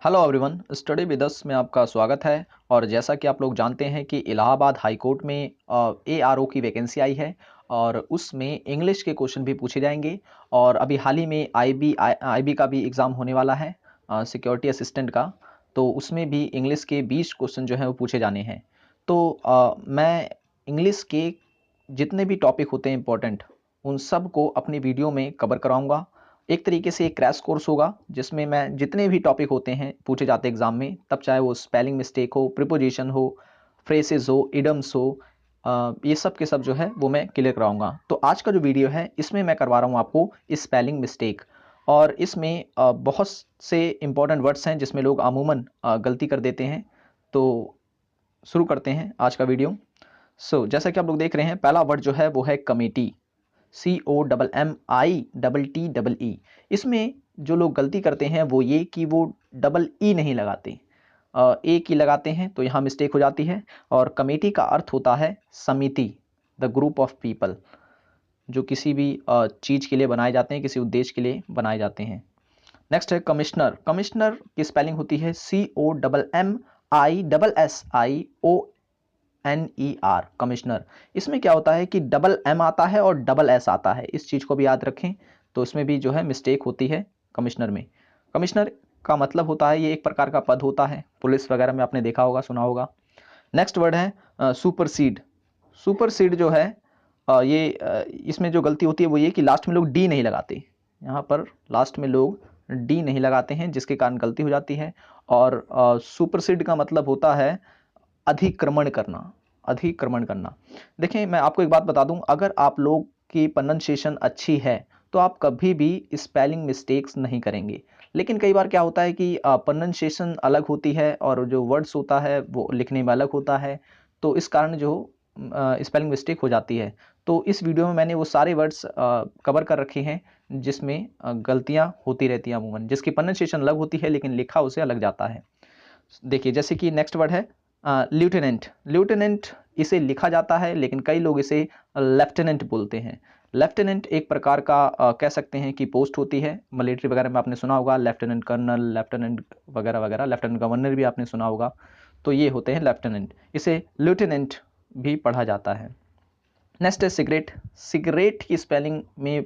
Hello everyone, study with us में आपका स्वागत है। और जैसा कि आप लोग जानते हैं कि इलाहाबाद हाई कोर्ट में ARO की वैकेंसी आई है और उसमें इंग्लिश के क्वेश्चन भी पूछे जाएंगे। और अभी हाल ही में IB का भी एग्ज़ाम होने वाला है, सिक्योरिटी असिस्टेंट का। तो उसमें भी इंग्लिश के 20 क्वेश्चन जो हैं वो पूछे जाने हैं। तो मैं इंग्लिश के जितने भी टॉपिक होते हैं इंपॉर्टेंट, उन सब को अपनी वीडियो में कवर कराऊंगा। एक तरीके से एक क्रैश कोर्स होगा जिसमें मैं जितने भी टॉपिक होते हैं पूछे जाते हैं एग्जाम में, तब चाहे वो स्पेलिंग मिस्टेक हो, प्रिपोजिशन हो, फ्रेसेस हो, इडम्स हो, ये सब के सब जो है वो मैं क्लियर कराऊंगा। तो आज का जो वीडियो है इसमें मैं करवा रहा हूँ आपको स्पेलिंग मिस्टेक। और इसमें बहुत से इंपॉर्टेंट वर्ड्स हैं जिसमें लोग अमूमन गलती कर देते हैं। तो शुरू करते हैं आज का वीडियो। जैसा कि आप लोग देख रहे हैं, पहला वर्ड जो है वो है कमेटी। COMMITTEE। इसमें जो लोग गलती करते हैं वो ये कि वो डबल ई नहीं लगाते, ए की लगाते हैं, तो यहाँ मिस्टेक हो जाती है। और कमेटी का अर्थ होता है समिति, द ग्रुप ऑफ पीपल, जो किसी भी चीज़ के लिए बनाए जाते हैं, किसी उद्देश्य के लिए बनाए जाते हैं। नेक्स्ट है कमिश्नर। कमिश्नर की स्पेलिंग होती है COMMISSIONER, कमिश्नर। इसमें क्या होता है कि डबल एम आता है और डबल एस आता है, इस चीज़ को भी याद रखें। तो इसमें भी जो है मिस्टेक होती है कमिश्नर में। कमिश्नर का मतलब होता है, ये एक प्रकार का पद होता है, पुलिस वगैरह में आपने देखा होगा, सुना होगा। नेक्स्ट वर्ड है सुपरसीड। सुपरसीड जो है इसमें जो गलती होती है वो ये कि लास्ट में लोग डी नहीं लगाते। यहाँ पर लास्ट में लोग डी नहीं लगाते हैं, जिसके कारण गलती हो जाती है। और सुपरसीड का मतलब होता है अधिक्रमण करना, अधिक्रमण करना। देखिए, मैं आपको एक बात बता दूं, अगर आप लोग की प्रोनंसिएशन अच्छी है तो आप कभी भी स्पेलिंग मिस्टेक्स नहीं करेंगे। लेकिन कई बार क्या होता है कि प्रोनंसिएशन अलग होती है और जो वर्ड्स होता है वो लिखने में अलग होता है, तो इस कारण जो स्पेलिंग मिस्टेक हो जाती है। तो इस वीडियो में मैंने वो सारे वर्ड्स कवर कर रखे हैं जिसमें गलतियां होती रहती हैं अमूमन, जिसकी प्रोनंसिएशन अलग होती है लेकिन लिखा उसे अलग जाता है। देखिए, जैसे कि नेक्स्ट वर्ड है ल्यूटेनेंट। ल्यूटेनेंट इसे लिखा जाता है लेकिन कई लोग इसे लेफ्टिनेंट बोलते हैं। लेफ्टिनेंट एक प्रकार का कह सकते हैं कि पोस्ट होती है, मिलिट्री वगैरह में आपने सुना होगा, लेफ्टिनेंट कर्नल, लेफ्टिनेंट वगैरह वगैरह, लेफ्टिनेंट गवर्नर भी आपने सुना होगा। तो ये होते हैं लेफ्टिनेंट, इसे ल्यूटेनेंट भी पढ़ा जाता है। नेक्स्ट है सिगरेट। सिगरेट की स्पेलिंग में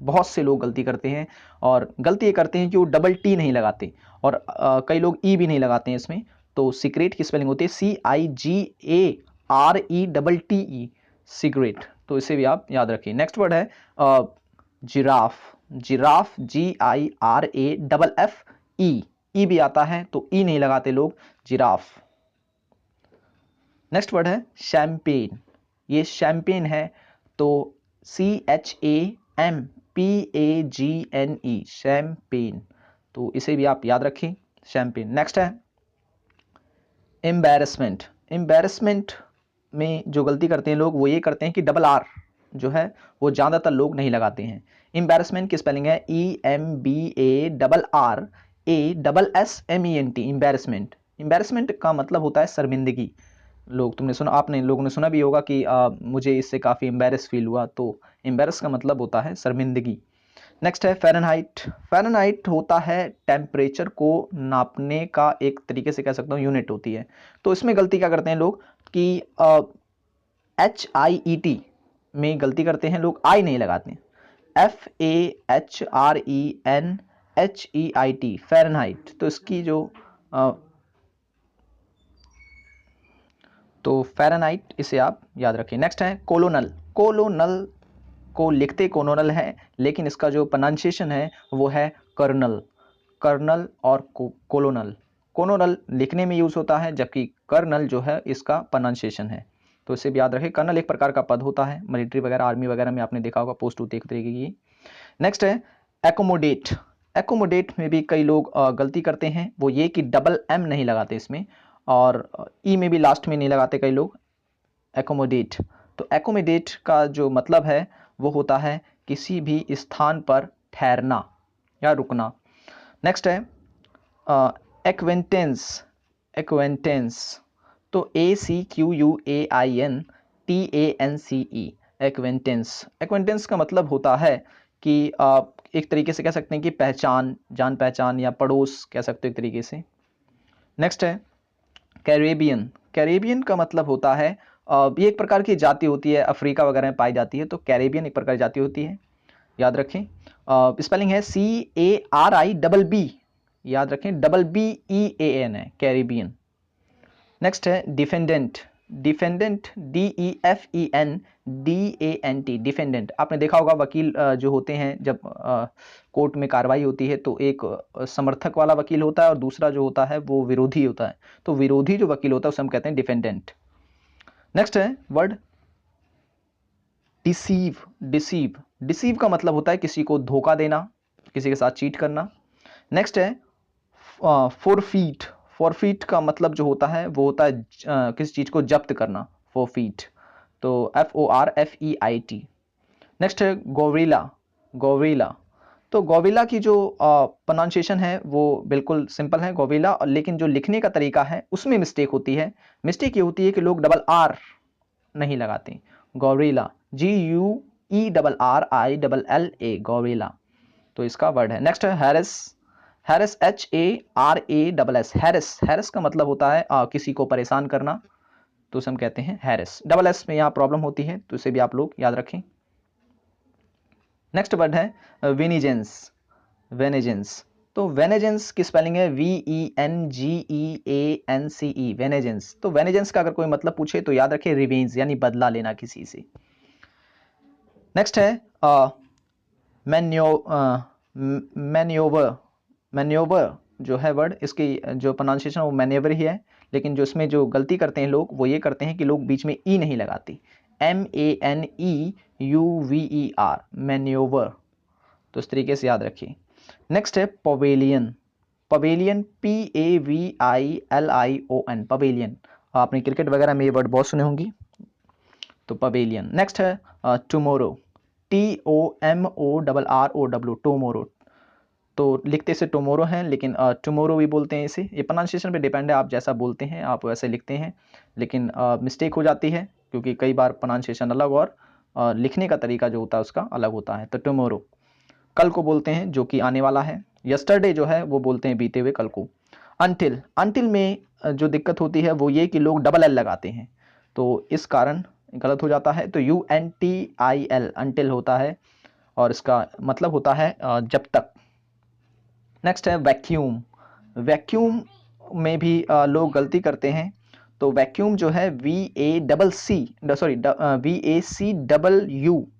बहुत से लोग गलती करते हैं, और गलती ये करते हैं कि वो डबल टी नहीं लगाते, और कई लोग ई भी नहीं लगाते हैं इसमें। तो सिगरेट की स्पेलिंग होती है CIGARETTE, सिगरेट। तो इसे भी आप याद रखिए। नेक्स्ट वर्ड है जिराफ। जिराफ GIRAFFE, ई भी आता है तो ई नहीं लगाते लोग, जिराफ। नेक्स्ट वर्ड है शैम्पेन। ये शैम्पेन है तो CHAMPAGNE, शैम्पेन। तो इसे भी आप याद रखें, शैम्पेन। नेक्स्ट है एम्बैरसमेंट। एम्बैरसमेंट में जो गलती करते हैं लोग वो ये करते हैं कि डबल आर जो है वो ज़्यादातर लोग नहीं लगाते हैं। एम्बैरसमेंट की स्पेलिंग है EMBARRASSMENT, एम्बैरसमेंट। एम्बैरसमेंट का मतलब होता है शर्मिंदगी। लोगों ने सुना भी होगा कि मुझे इससे काफ़ी एम्बैरस फील हुआ, तो एम्बैरस का मतलब होता है शर्मिंदगी। नेक्स्ट है फ़ारेनहाइट। फ़ारेनहाइट होता है टेम्परेचर को नापने का, एक तरीके से कह सकता हूँ यूनिट होती है। तो इसमें गलती क्या करते हैं लोग कि HIET में गलती करते हैं लोग, आई नहीं लगाते हैं, FAHRENHEIT, फ़ारेनहाइट। तो इसकी जो तो फ़ारेनहाइट, इसे आप याद रखें। नेक्स्ट है कोलोनल। कोलोनल को लिखते कोलोनल है लेकिन इसका जो प्रोनाउंसिएशन है वो है कर्नल। कर्नल और कोलोनल, कोलोनल लिखने में यूज़ होता है जबकि कर्नल जो है इसका प्रोनाउंसिएशन है। तो इसे भी याद रखें। कर्नल एक प्रकार का पद होता है, मिलिट्री वगैरह, आर्मी वगैरह में आपने देखा होगा, पोस्ट होती है एक तरीके की। नेक्स्ट है एकोमोडेट। एकोमोडेट में भी कई लोग गलती करते हैं, वो ये कि डबल एम नहीं लगाते इसमें, और ई में भी लास्ट में नहीं लगाते कई लोग, एकोमोडेट। तो एकोमोडेट का जो मतलब है वो होता है किसी भी स्थान पर ठहरना या रुकना। नेक्स्ट है एक्वेंटेंस। एक्वेंटेंस तो ACQUAINTANCE, एक्वेंटेंस। एक्वेंटेंस का मतलब होता है कि एक तरीके से कह सकते हैं कि पहचान, जान पहचान या पड़ोस कह सकते हो एक तरीके से। नेक्स्ट है कैरेबियन। कैरेबियन का मतलब होता है ये एक प्रकार की जाति होती है, अफ्रीका वगैरह में पाई जाती है, तो कैरेबियन एक प्रकार की जाति होती है, याद रखें। स्पेलिंग है CARIBB, याद रखें, BBEAN है, कैरेबियन। नेक्स्ट है डिफेंडेंट। Defendant DEFENDANT, defendant. आपने देखा होगा वकील जो होते हैं, जब कोर्ट में कार्रवाई होती है तो एक समर्थक वाला वकील होता है और दूसरा जो होता है वो विरोधी होता है, तो विरोधी जो वकील होता है उसे हम कहते हैं डिफेंडेंट। नेक्स्ट है वर्ड डिसीव। डिसीव, डिसीव का मतलब होता है किसी को धोखा देना, किसी के साथ चीट करना। नेक्स्ट है फोरफीट। फोरफीट का मतलब जो होता है वो होता है किसी चीज को जब्त करना, फोरफीट, तो FORFEIT। नेक्स्ट है गोरिल्ला। गोरिल्ला, तो गोरिल्ला की जो प्रोनाउंसिएशन है वो बिल्कुल सिंपल है गोरिल्ला, लेकिन जो लिखने का तरीका है उसमें मिस्टेक होती है। मिस्टेक ये होती है कि लोग डबल आर नहीं लगाते, गोरिल्ला, GUERRILLA, गोरिल्ला, तो इसका वर्ड है। नेक्स्ट है Harris. Harris HARASS, Harris. Harris का मतलब होता है किसी को परेशान करना, तो उसे हम कहते हैं हैरिस। डबल एस में यहाँ प्रॉब्लम होती है, तो इसे भी आप लोग याद रखें। नेक्स्ट वर्ड है वेनिजेंस। वेनेजेंस, तो वेनेजेंस की स्पेलिंग है VENGEANCE, वेनेजेंस। तो वेनेजेंस का अगर कोई मतलब पूछे तो याद रखें रिवेंज, यानी बदला लेना किसी से। नेक्स्ट है मैन्योवर। मैन्योवर जो है वर्ड, इसकी जो प्रोनाउंसिएशन वो मैन्योवर ही है, लेकिन जो इसमें जो गलती करते हैं लोग वो ये करते हैं कि लोग बीच में ई नहीं लगाते, MANEUVER, मैन्योवर, तो इस तरीके से याद रखिए। नेक्स्ट है पवेलियन। Pavilion PAVILION, pavilion. आपने क्रिकेट वगैरह में ये वर्ड बहुत सुने होंगी, तो पवेलियन। नेक्स्ट है टुमोरो। TOMORROW, टुमोरो, तो लिखते से टुमोरो हैं, लेकिन टुमोरो भी बोलते हैं इसे। ये प्रोनाउंसिएशन पे डिपेंड है, आप जैसा बोलते हैं आप वैसे लिखते हैं, लेकिन मिस्टेक हो जाती है क्योंकि कई बार प्रोनाउंसिएशन अलग और लिखने का तरीका जो होता है उसका अलग होता है। तो टुमोरो कल को बोलते हैं, जो कि आने वाला है। यस्टरडे जो है वो बोलते हैं बीते हुए कल को। अनटिल, अनटिल में जो दिक्कत होती है वो ये कि लोग डबल एल लगाते हैं, तो इस कारण गलत हो जाता है। तो UNTIL, अनटिल होता है और इसका मतलब होता है जब तक। नेक्स्ट है वैक्यूम। वैक्यूम में भी लोग गलती करते हैं, तो वैक्यूम जो है VACW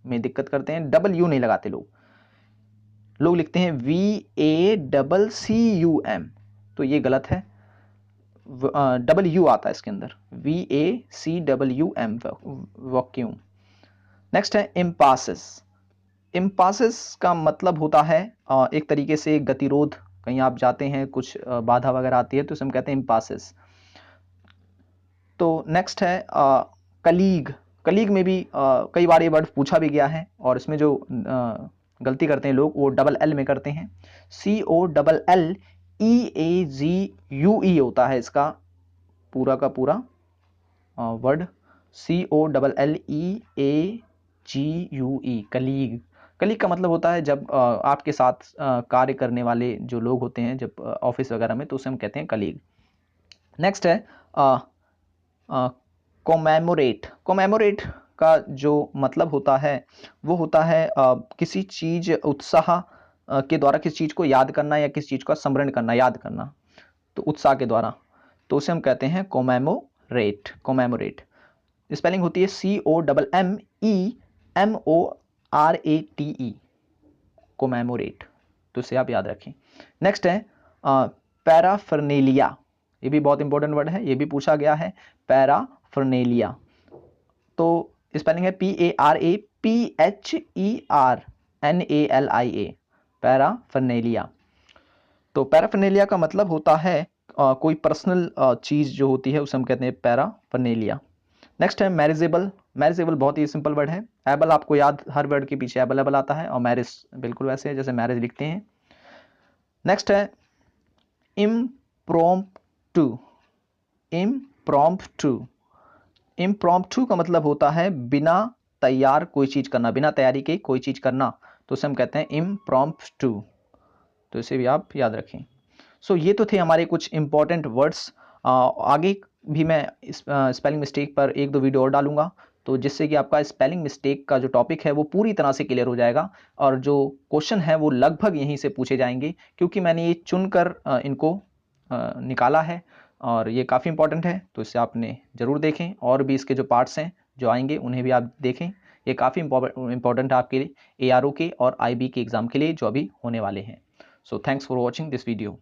में दिक्कत करते हैं, W नहीं लगाते लोग, लोग लिखते हैं VACCUM, तो ये गलत है, W आता है इसके अंदर, VACWM, वैक्यूम। नेक्स्ट है इम्पासेस। इम्पासेस का मतलब होता है एक तरीके से गतिरोध, कहीं आप जाते हैं कुछ बाधा वगैरह आती है तो इसे हम कहते हैं इम्पासेस। तो नेक्स्ट है कलीग। कलीग में भी कई बार ये वर्ड पूछा भी गया है, और इसमें जो गलती करते हैं लोग वो डबल एल में करते हैं, COLLEAGUE होता है इसका पूरा का पूरा वर्ड, COLLEAGUE, कलीग। कलीग का मतलब होता है जब आपके साथ कार्य करने वाले जो लोग होते हैं जब ऑफिस वगैरह में, तो उसे हम कहते हैं कलीग। नेक्स्ट है कोमेमोरेट। कोमेमोरेट का जो मतलब होता है वो होता है किसी चीज उत्साह के द्वारा किसी चीज को याद करना या किसी चीज का स्मरण करना, याद करना, तो उत्साह के द्वारा, तो उसे हम कहते हैं कोमेमोरेट। कोमेमोरेट स्पेलिंग होती है COMMEMORATE, कोमेमोरेट, तो इसे आप याद रखें। नेक्स्ट है पैराफर्नेलिया। ये भी बहुत इंपॉर्टेंट वर्ड है, ये भी पूछा गया है, पैराफर्नेलिया, तो स्पेलिंग है PARAPHERNALIA, पैराफर्नेलिया। तो पैराफर्नेलिया का मतलब होता है कोई पर्सनल चीज जो होती है उसे हम कहते हैं पैराफर्नेलिया। नेक्स्ट है मैरिजेबल। मैरिजेबल बहुत ही सिंपल वर्ड है, एबल आपको याद, हर वर्ड के पीछे एबल एबल आता है, और मैरिज बिल्कुल वैसे है जैसे मैरिज लिखते हैं। नेक्स्ट है इम्प्रॉम्प्टू। इम्प्रॉम्प्टू, इम्प्रॉम्प्टू का मतलब होता है बिना तैयार कोई चीज़ करना, बिना तैयारी के कोई चीज़ करना, तो उसे हम कहते हैं इम्प्रॉम्प्टू। तो इसे भी आप याद रखें। सो ये तो थे हमारे कुछ इंपॉर्टेंट वर्ड्स। आगे भी मैं स्पेलिंग मिस्टेक पर एक दो वीडियो और डालूंगा, तो जिससे कि आपका स्पेलिंग मिस्टेक का जो टॉपिक है वो पूरी तरह से क्लियर हो जाएगा, और जो क्वेश्चन है वो लगभग यहीं से पूछे जाएंगे, क्योंकि मैंने ये चुनकर इनको निकाला है और ये काफ़ी इंपॉर्टेंट है। तो इसे आपने ज़रूर देखें, और भी इसके जो पार्ट्स हैं जो आएंगे उन्हें भी आप देखें। ये काफ़ी इंपॉर्टेंट है आपके लिए ARO के और IB के एग्ज़ाम के लिए जो अभी होने वाले हैं। So thanks for watching this video.